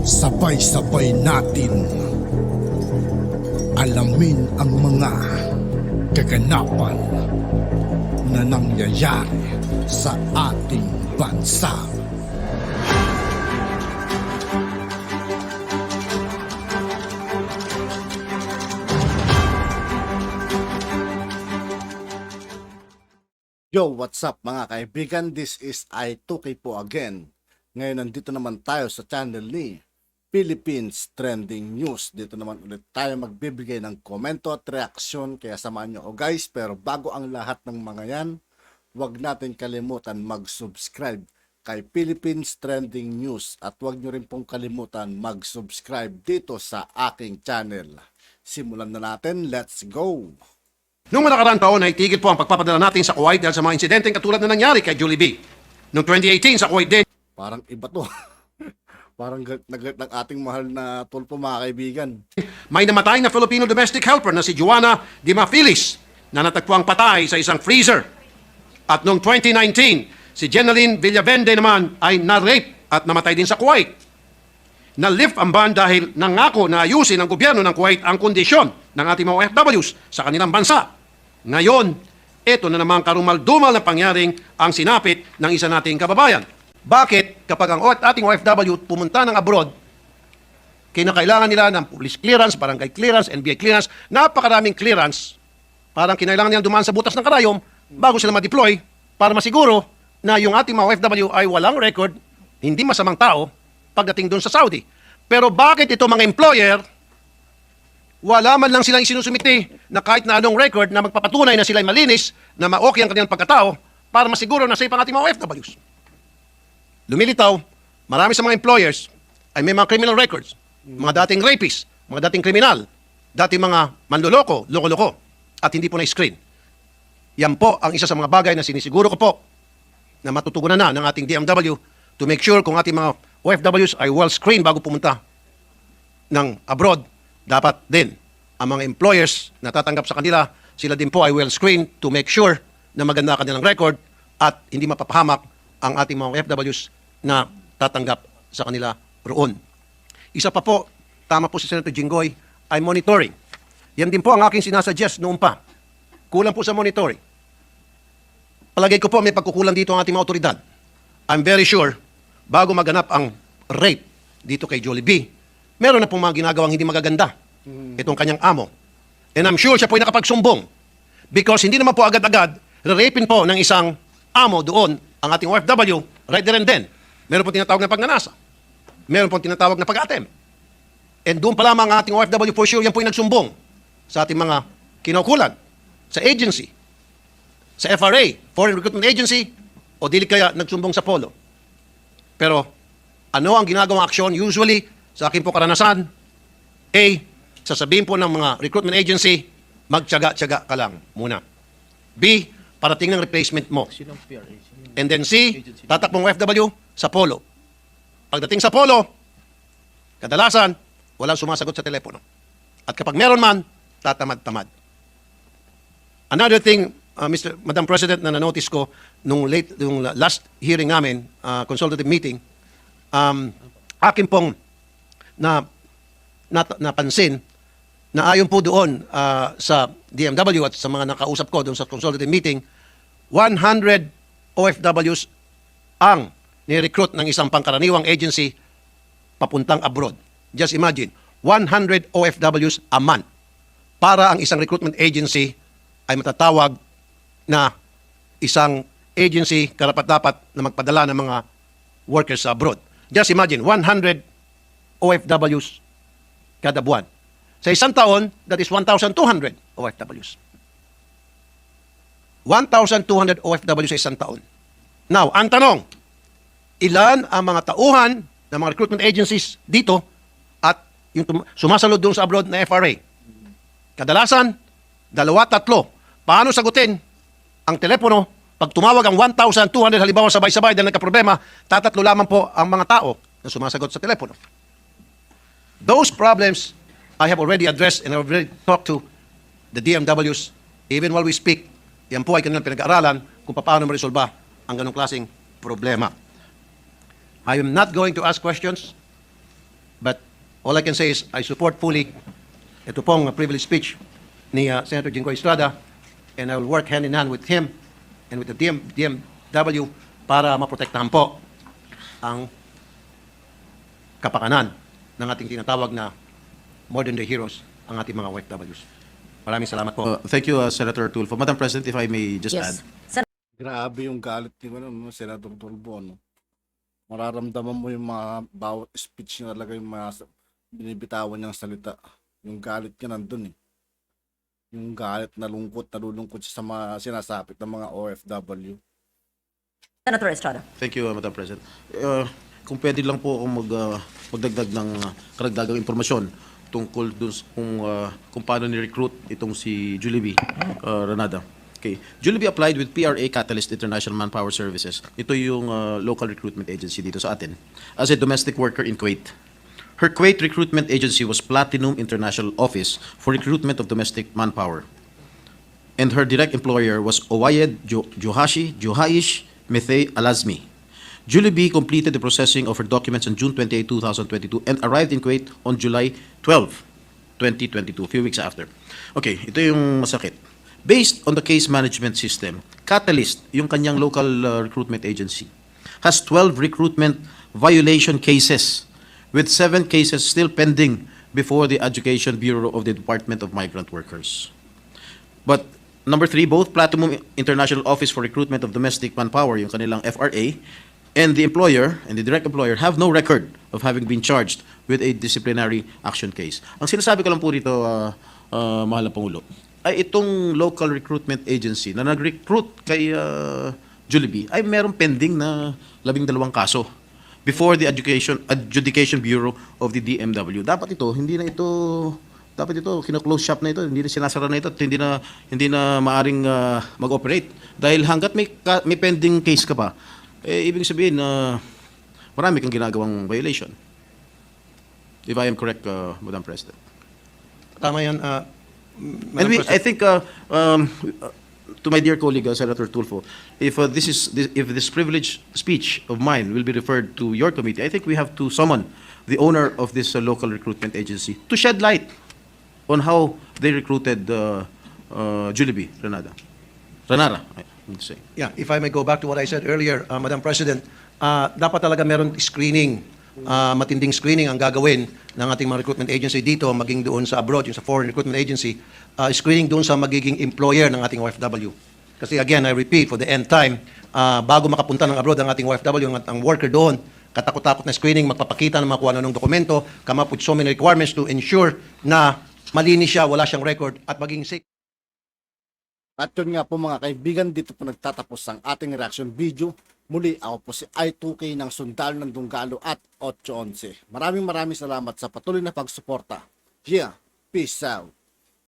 Sabay-sabay natin alamin ang mga kaganapan na nangyayari sa ating bansa. Yo, what's up mga kaibigan? This is I2K po again. Ngayon nandito naman tayo sa channel ni Philippines Trending News. Dito naman ulit tayo magbibigay ng komento at reaksyon, kaya samahan nyo ako guys. Pero bago ang lahat ng mga yan, huwag natin kalimutan mag-subscribe kay Philippines Trending News at huwag nyo rin pong kalimutan mag-subscribe dito sa aking channel. Simulan na natin, let's go! Noong nakaraang taon ay tigil po ang pagpapadala natin sa Kuwait dahil sa mga insidenteng katulad na nangyari kay Julie B. Noong 2018 sa Kuwait din. Parang iba to. Parang galit ng ating mahal na tulpo mga kaibigan. May namatay na Filipino domestic helper na si Joanna Dimafilis na natagpuang patay sa isang freezer. At noong 2019, si Jeneline Villavende naman ay na-rape at namatay din sa Kuwait. Na-lift ang ban dahil nangako na ayusin ng gobyerno ng Kuwait ang kondisyon ng ating mga OFWs sa kanilang bansa. Ngayon, ito na namang karumal-dumal na pangyaring ang sinapit ng isa nating kababayan. Bakit kapag ang ating OFW pumunta ng abroad, kinakailangan nila ng police clearance, barangay clearance, NBI clearance, napakaraming clearance, parang kinailangan nilang dumaan sa butas ng karayom bago sila ma-deploy para masiguro na yung ating mga OFW ay walang record, hindi masamang tao pagdating doon sa Saudi. Pero bakit ito mga employer, wala man lang silang isinusumiti na kahit na anong record na magpapatunay na sila'y malinis, na ma-okay ang kanilang pagkatao para masiguro na safe ang ating mga OFWs. Lumilitaw, marami sa mga employers ay may mga criminal records, mga dating rapists, mga dating kriminal, dating mga manloloko, loko-loko, at hindi po na-screen. Yan po ang isa sa mga bagay na sinisiguro ko po na matutugunan na ng ating DMW to make sure kung ating mga OFWs ay well-screened bago pumunta ng abroad. Dapat din ang mga employers na tatanggap sa kanila, sila din po ay well-screened to make sure na maganda ang kanilang record at hindi mapapahamak ang ating mga OFWs na tatanggap sa kanila roon. Isa pa po, tama po si Senator Jinggoy, ay monitoring. Yan din po ang aking sinasuggest noon pa. Kulang po sa monitoring. Palagay ko po may pagkukulang dito ang ating mga otoridad. I'm very sure, bago maganap ang rape dito kay Jolie B, meron na pong mga ginagawang hindi magaganda itong kanyang amo. And I'm sure siya po ay nakapagsumbong because hindi naman po agad-agad rapin po ng isang amo doon ang ating OFW right there and then. Meron po tinatawag na pagnanasa. Meron po tinatawag na pag-attempt. And doon pa lamang ang ating OFW for sure yan po ay nagsumbong sa ating mga kinaukulan, sa agency, sa FRA, Foreign Recruitment Agency, o dili kaya nagsumbong sa POLO. Pero ano ang ginagawang aksyon? Usually, sa akin po karanasan, A, sasabihin po ng mga recruitment agency, magtiyaga-tiyaga ka lang muna. B, parating ng replacement mo. And then C, tatakbong OFW sa POLO. Pagdating sa POLO, kadalasan, walang sumasagot sa telepono. At kapag meron man, tatamad-tamad. Another thing, Madam President, na na-notice ko nung last hearing namin, consultative meeting, akin pong napansin na ayon po doon sa DMW at sa mga nakausap ko doon sa consultative meeting, 100 OFWs ang ni-recruit ng isang pangkaraniwang agency papuntang abroad. Just imagine, 100 OFWs a month para ang isang recruitment agency ay matatawag na isang agency karapat-dapat na magpadala ng mga workers sa abroad. Just imagine, 100 OFWs kada buwan. Sa isang taon, that is 1,200 OFWs. 1,200 OFWs sa isang taon. Now, ang tanong, ilan ang mga tauhan ng mga recruitment agencies dito at yung sumasalod doon sa abroad na FRA? Kadalasan, 2-3. Paano sagutin ang telepono pag tumawag ang 1,200 halimbawa sabay-sabay dahil nagka-problema, tatatlo lamang po ang mga tao na sumasagot sa telepono. Those problems I have already addressed and I have already talked to the DMWs. Even while we speak, yan po ay kanilang pinag-aaralan kung paano ma-resolba ang ganong klaseng problema. I am not going to ask questions But all I can say is I support fully ito pong privilege speech ni Senator Jingo Estrada, and I will work hand in hand with him and with the DMW para maprotektahan po ang kapakanan ng ating tinatawag na modern day heroes, ang ating mga OFWs. Maraming salamat po. Thank you, Senator Tulfo. Madam President, if I may just add. Yes. Grabe yung galit ni Senator Tulfo, no? Mararamdaman mo yung mga bawat speech niya talaga, yung mga binibitawan niyang salita. Yung galit niya nandun eh. Yung galit, nalulungkot siya sa mga sinasapit ng mga OFW. Senator Estrada. Thank you, Madam President. Kung pwede lang po akong magdagdag ng karagdagang impormasyon tungkol dun kung paano ni-recruit itong si Julie B. Ranada. Okay. Julie B applied with PRA Catalyst International Manpower Services. Ito yung local recruitment agency dito sa atin as a domestic worker in Kuwait. Her Kuwait recruitment agency was Platinum International Office for Recruitment of Domestic Manpower. And her direct employer was Owayed Johaish Methey Alazmi. Julie B completed the processing of her documents on June 28, 2022 and arrived in Kuwait on July 12, 2022, a few weeks after. Okay, ito yung masakit. Based on the case management system, Catalyst, yung kanyang local recruitment agency, has 12 recruitment violation cases with 7 cases still pending before the Education Bureau of the Department of Migrant Workers. But number 3, both Platinum International Office for Recruitment of Domestic Manpower, yung kanilang FRA, and the employer and the direct employer have no record of having been charged with a disciplinary action case. Ang sinasabi ko lang po dito, mahal na Pangulo, ay itong local recruitment agency na nag-recruit kay Julie B ay merong pending na 12 kaso before the Adjudication Bureau of the DMW. Dapat ito kina-close shop na ito, hindi na sinasara na ito, at hindi na maaring mag-operate. Dahil hangga't may pending case ka pa, ibig sabihin na marami kang ginagawang violation. If I am correct, Madam President. Tama yan, And I think, to my dear colleague, Senator Tulfo, if this privileged speech of mine will be referred to your committee, I think we have to summon the owner of this local recruitment agency to shed light on how they recruited Julie B. Ranara, I would say. Yeah, if I may go back to what I said earlier, Madam President, dapat talaga meron screening, matinding screening ang gagawin ng ating mga recruitment agency dito, maging doon sa abroad, yung sa foreign recruitment agency, screening doon sa magiging employer ng ating OFW. Kasi again, I repeat, for the end time, bago makapunta ng abroad ang ating OFW, ang worker doon, katakot-takot na screening, magpapakita ng mga kung anong dokumento, come up with so many requirements to ensure na malinis siya, wala siyang record, at maging safe. At yun nga po mga kaibigan, dito po nagtatapos ang ating reaction video. Muli, ako po si I2K ng Sundalo ng Dunggalo at 811. Maraming salamat sa patuloy na pagsuporta. Yeah, peace out.